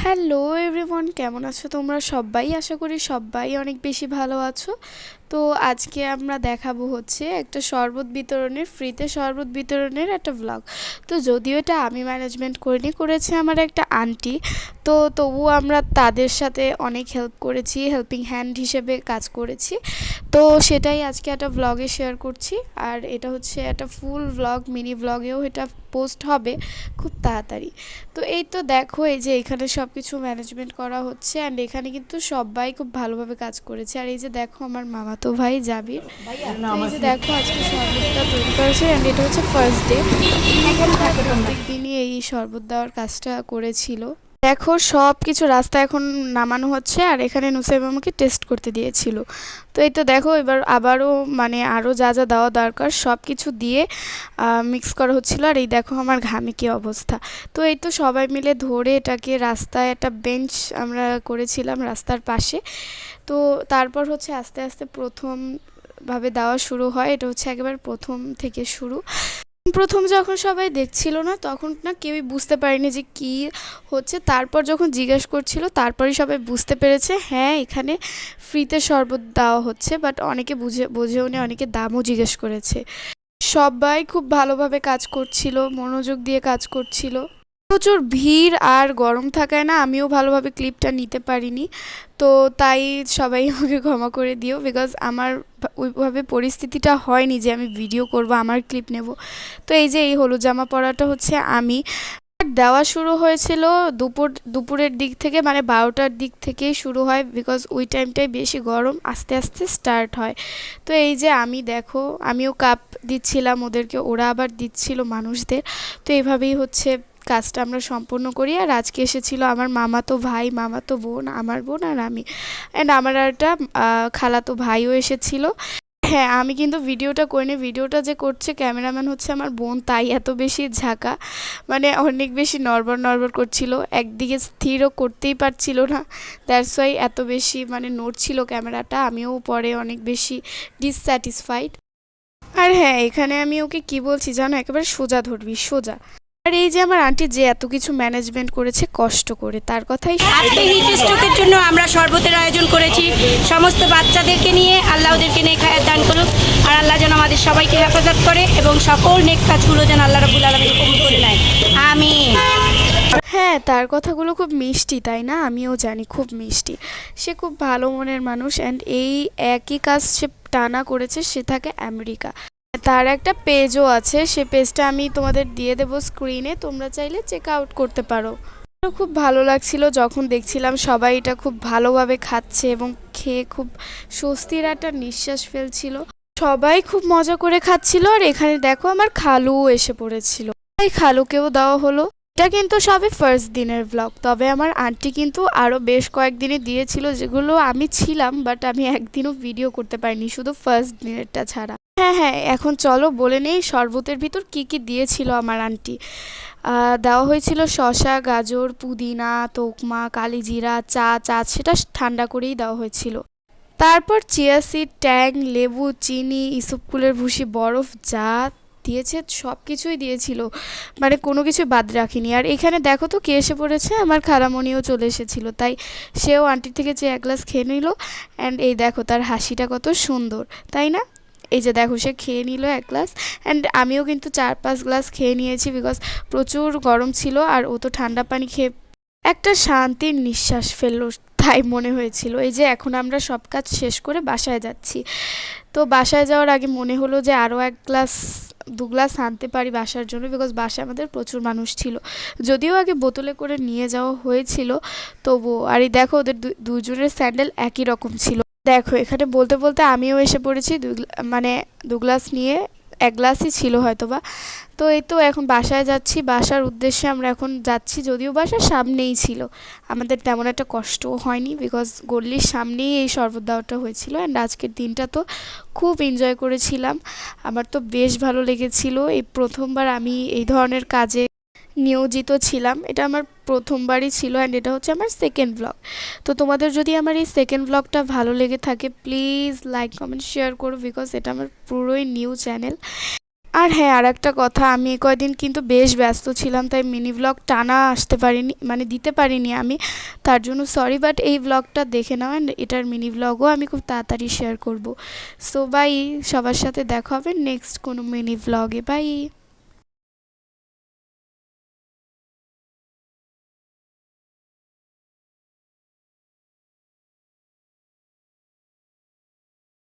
Hello everyone, কেমন আছো তোমরা সবাই? আশা করি সবাই অনেক বেশি ভালো আছো। তো আজকে আমরা দেখাবো হচ্ছে একটা শরবত বিতরণের, ফ্রিতে শরবত বিতরণের একটা ভ্লগ। তো যদিও এটা আমি ম্যানেজমেন্ট করিনি, করেছে আমার একটা আন্টি। তো তবুও আমরা তাদের সাথে অনেক হেল্প করেছি, হেল্পিং হ্যান্ড হিসেবে কাজ করেছি। তো সেটাই আজকে একটা ভ্লগে শেয়ার করছি। আর এটা হচ্ছে একটা ফুল ভ্লগ, মিনি ভ্লগেও এটা পোস্ট হবে খুব তাড়াতাড়ি। তো এই তো দেখো, এই যে এখানে সব কিছু ম্যানেজমেন্ট করা হচ্ছে অ্যান্ড এখানে কিন্তু সবাই খুব ভালোভাবে কাজ করেছে। আর এই যে দেখো আমার মামাতো ভাই জাবির, তো এই যে দেখো আজকে শরবতটা তৈরি করেছে অ্যান্ড এটা হচ্ছে ফার্স্ট ডে। প্রত্যেক দিনই এই শরবত দেওয়ার কাজটা করেছিল। দেখো সব কিছু রাস্তা এখন নামানো হচ্ছে আর এখানে নুসাইব আমাকে টেস্ট করতে দিয়েছিল। তো এই তো দেখো এবার আবারও মানে আরও যা যা দেওয়া দরকার সব কিছু দিয়ে মিক্স করা হচ্ছিল। আর এই দেখো আমার ঘামে কী অবস্থা। তো এই তো সবাই মিলে ধরে এটাকে রাস্তায় একটা বেঞ্চ আমরা করেছিলাম রাস্তার পাশে। তো তারপর হচ্ছে আস্তে আস্তে প্রথমভাবে দেওয়া শুরু হয়। এটা হচ্ছে একেবারে প্রথম থেকে শুরু। প্রথম যখন সবাই দেখছিল না তখন না কেউই বুঝতে পারেনি যে কি হচ্ছে। তারপর যখন জিজ্ঞেস করছিল তারপরেই সবাই বুঝতে পেরেছে হ্যাঁ এখানে ফ্রিতে শরবত দেওয়া হচ্ছে। বাট অনেকে বুঝেও নি, অনেকে দামও জিজ্ঞেস করেছে। সবাই খুব ভালোভাবে কাজ করছিল, মনোযোগ দিয়ে কাজ করছিল। প্রচুর ভিড় আর গরম থাকায় না আমিও ভালোভাবে ক্লিপটা নিতে পারিনি। তো তাই সবাই আমাকে ক্ষমা করে দিও, বিকজ আমার ওইভাবে পরিস্থিতিটা হয়নি যে আমি ভিডিও করব, আমার ক্লিপ নেব। তো এই যে এই হলুদ জামা পরাটা হচ্ছে আমি। দেওয়া শুরু হয়েছিল দুপুরের দিক থেকে, মানে 12টার দিক থেকেই শুরু হয়, বিকজ ওই টাইমটাই বেশি গরম, আস্তে আস্তে স্টার্ট হয়। তো এই যে আমি দেখো আমিও কাপ দিচ্ছিলাম ওদেরকে, ওরা আবার দিচ্ছিল মানুষদের। তো এইভাবেই হচ্ছে কাজটা আমরা সম্পূর্ণ করি। আর আজকে এসেছিল আমার মামাতো ভাই, মামাতো বোন, আমার বোন আর আমি, অ্যান্ড আমার আর একটা খালাতো ভাইও এসেছিল। হ্যাঁ, আমি কিন্তু ভিডিওটা করিনি, ভিডিওটা যে করছে ক্যামেরাম্যান হচ্ছে আমার বোন, তাই এত বেশি ঝাঁকা, মানে অনেক বেশি নড়বড় নড়বড় করছিল, একদিকে স্থিরও করতেই পারছিল না। দ্যাটস ওয়াই এত বেশি মানে নড়ছিল ক্যামেরাটা। আমিও পরে অনেক বেশি ডিসস্যাটিসফাইড। আর হ্যাঁ, এখানে আমি ওকে কি বলছি জানো, একেবারে সোজা ধরবি, সোজা। আর এই যে আমার আন্টি যে এত কিছু ম্যানেজমেন্ট করেছে কষ্ট করে, তার কথাই আজকে হিট স্ট্রোকের জন্য আমরা শরবতের আয়োজন করেছি সমস্ত বাচ্চাদেরকে নিয়ে। আল্লাহ ওদেরকে নেক হায়াত দান করুক, আর আল্লাহ যেন আমাদের সবাইকে হেফাজত করে এবং সকল নেক কাজগুলো যেন আল্লাহ রাব্বুল আলামিন কবুল করে নেয়। আমিন। হ্যাঁ, তার কথাগুলো খুব মিষ্টি তাই না? আমিও জানি খুব মিষ্টি। সে খুব ভালো মনের মানুষ অ্যান্ড এই একই কাজ সে টানা করেছে, সে থাকে আমেরিকা। তার একটা পেজও আছে, সে পেজটা আমি তোমাদের দিয়ে দেবো স্ক্রিনে, তোমরা চাইলে চেক আউট করতে পারো। আমারও খুব ভালো লাগছিল যখন দেখছিলাম সবাই এটা খুব ভালোভাবে খাচ্ছে এবং খেয়ে খুব স্বস্তির একটা নিঃশ্বাস ফেলছিল। সবাই খুব মজা করে খাচ্ছিল। আর এখানে দেখো আমার খালুও এসে পড়েছিল, তাই খালুকেও দেওয়া হলো। এটা কিন্তু সবে ফার্স্ট দিনের ব্লগ, তবে আমার আন্টি কিন্তু আরও বেশ কয়েকদিনই দিয়েছিল যেগুলো আমি ছিলাম, বাট আমি একদিনও ভিডিও করতে পারিনি, শুধু ফার্স্ট দিনেরটা ছাড়া। হ্যাঁ হ্যাঁ, এখন চলো বলে নেই শরবতের ভিতর কি কি দিয়েছিল আমার আন্টি। দেওয়া হয়েছিল শসা, গাজর, পুদিনা, তোকমা, কালিজিরা, চা সেটা ঠান্ডা করেই দেওয়া হয়েছিল। তারপর চিয়া সিড, ট্যাং, লেবু, চিনি, ইসবগুলের ভুসি, বরফ, যা দিয়েছে সব কিছুই দিয়েছিল, মানে কোনো কিছু বাদ রাখিনি। আর এখানে দেখো তো কে এসে পড়েছে, আমার খালামণিও চলে এসেছিল, তাই সেও আন্টির থেকে যে এক গ্লাস খেয়ে নিল। অ্যান্ড এই দেখো তার হাসিটা কত সুন্দর, তাই না? এই যে দেখো সে খেয়ে নিল এক গ্লাস, অ্যান্ড আমিও কিন্তু 4-5 গ্লাস খেয়ে নিয়েছি, বিকজ প্রচুর গরম ছিল আর ও তো ঠান্ডা পানি খেয়ে একটা শান্তির নিঃশ্বাস ফেললো, তাই মনে হয়েছিল। এই যে এখন আমরা সব কাজ শেষ করে বাসায় যাচ্ছি। তো বাসায় যাওয়ার আগে মনে হলো যে আরও 1-2 গ্লাস আনতে পারি বাসার জন্য, বিকজ বাসায় আমাদের প্রচুর মানুষ ছিল। যদিও আগে বোতলে করে নিয়ে যাওয়া হয়েছিল তবুও। আর এই দেখো ওদের দুজনের স্যান্ডেল একই রকম ছিল। দেখো এখানে বলতে বলতে আমিও এসে পড়েছি, মানে 2 গ্লাস নিয়ে, 1 গ্লাসই ছিল হয়তোবা। তো এই তো এখন বাসায় যাচ্ছি, বাসার উদ্দেশ্যে আমরা এখন যাচ্ছি, যদিও বাসার সামনেই ছিল, আমাদের তেমন একটা কষ্টও হয়নি, বিকজ গল্লির সামনেই এই শরবত দেওয়াটা হয়েছিল। অ্যান্ড আজকের দিনটা তো খুব এনজয় করেছিলাম, আমার তো বেশ ভালো লেগেছিল। এই প্রথমবার আমি এই ধরনের কাজে নিয়োজিত ছিলাম, এটা আমার প্রথমবারই ছিল অ্যান্ড এটা হচ্ছে আমার সেকেন্ড ব্লগ। তো তোমাদের যদি আমার এই সেকেন্ড ব্লগটা ভালো লেগে থাকে প্লিজ লাইক, কমেন্ট, শেয়ার করো, বিকজ এটা আমার পুরোই নিউ চ্যানেল। আর হ্যাঁ, আর একটা কথা, আমি এই কয়দিন কিন্তু বেশ ব্যস্ত ছিলাম, তাই মিনি ব্লগ টানা আসতে পারিনি, মানে দিতে পারিনি আমি, তার জন্য সরি। বাট এই ব্লগটা দেখে নাও, অ্যান্ড এটার মিনি ব্লগও আমি খুব তাড়াতাড়ি শেয়ার করব। সো বাই, সবার সাথে দেখা হবে নেক্সট কোনো মিনি ব্লগে। বাই।